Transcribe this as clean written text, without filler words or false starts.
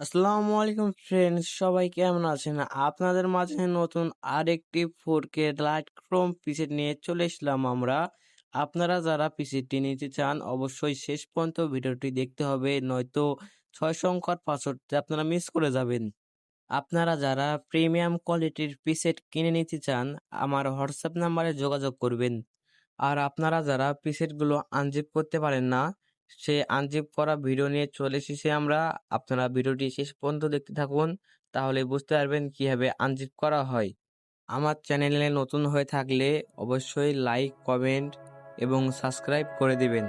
আসসালামু আলাইকুম ফ্রেন্ডস, সবাই কেমন আছেন? আপনাদের মাঝে নতুন আরেকটি 4K লাইট ক্রোম পিসেট নিয়ে চলে এসলাম আমরা। আপনারা যারা পিসেটটি নিতে চান অবশ্যই শেষ পর্যন্ত ভিডিওটি দেখতে হবে, নয়তো 6 সংখ্যার পাসওয়ার্ডটি আপনারা মিস করে যাবেন। আপনারা যারা প্রিমিয়াম কোয়ালিটির পিসেট কিনে নিতে চান আমার হোয়াটসঅ্যাপ নাম্বারে যোগাযোগ করবেন। আর আপনারা যারা প্রিসেটগুলো আনজিপ করতে পারেন না, সে আনজিপ করা ভিডিও নিয়ে চলে এসেছি আমরা। আপনারা ভিডিওটি শেষ পর্যন্ত দেখতে থাকুন, তাহলে বুঝতে পারবেন কিভাবে আনজিপ করা হয়। আমার চ্যানেলে নতুন হয়ে থাকলে অবশ্যই লাইক, কমেন্ট এবং সাবস্ক্রাইব করে দিবেন।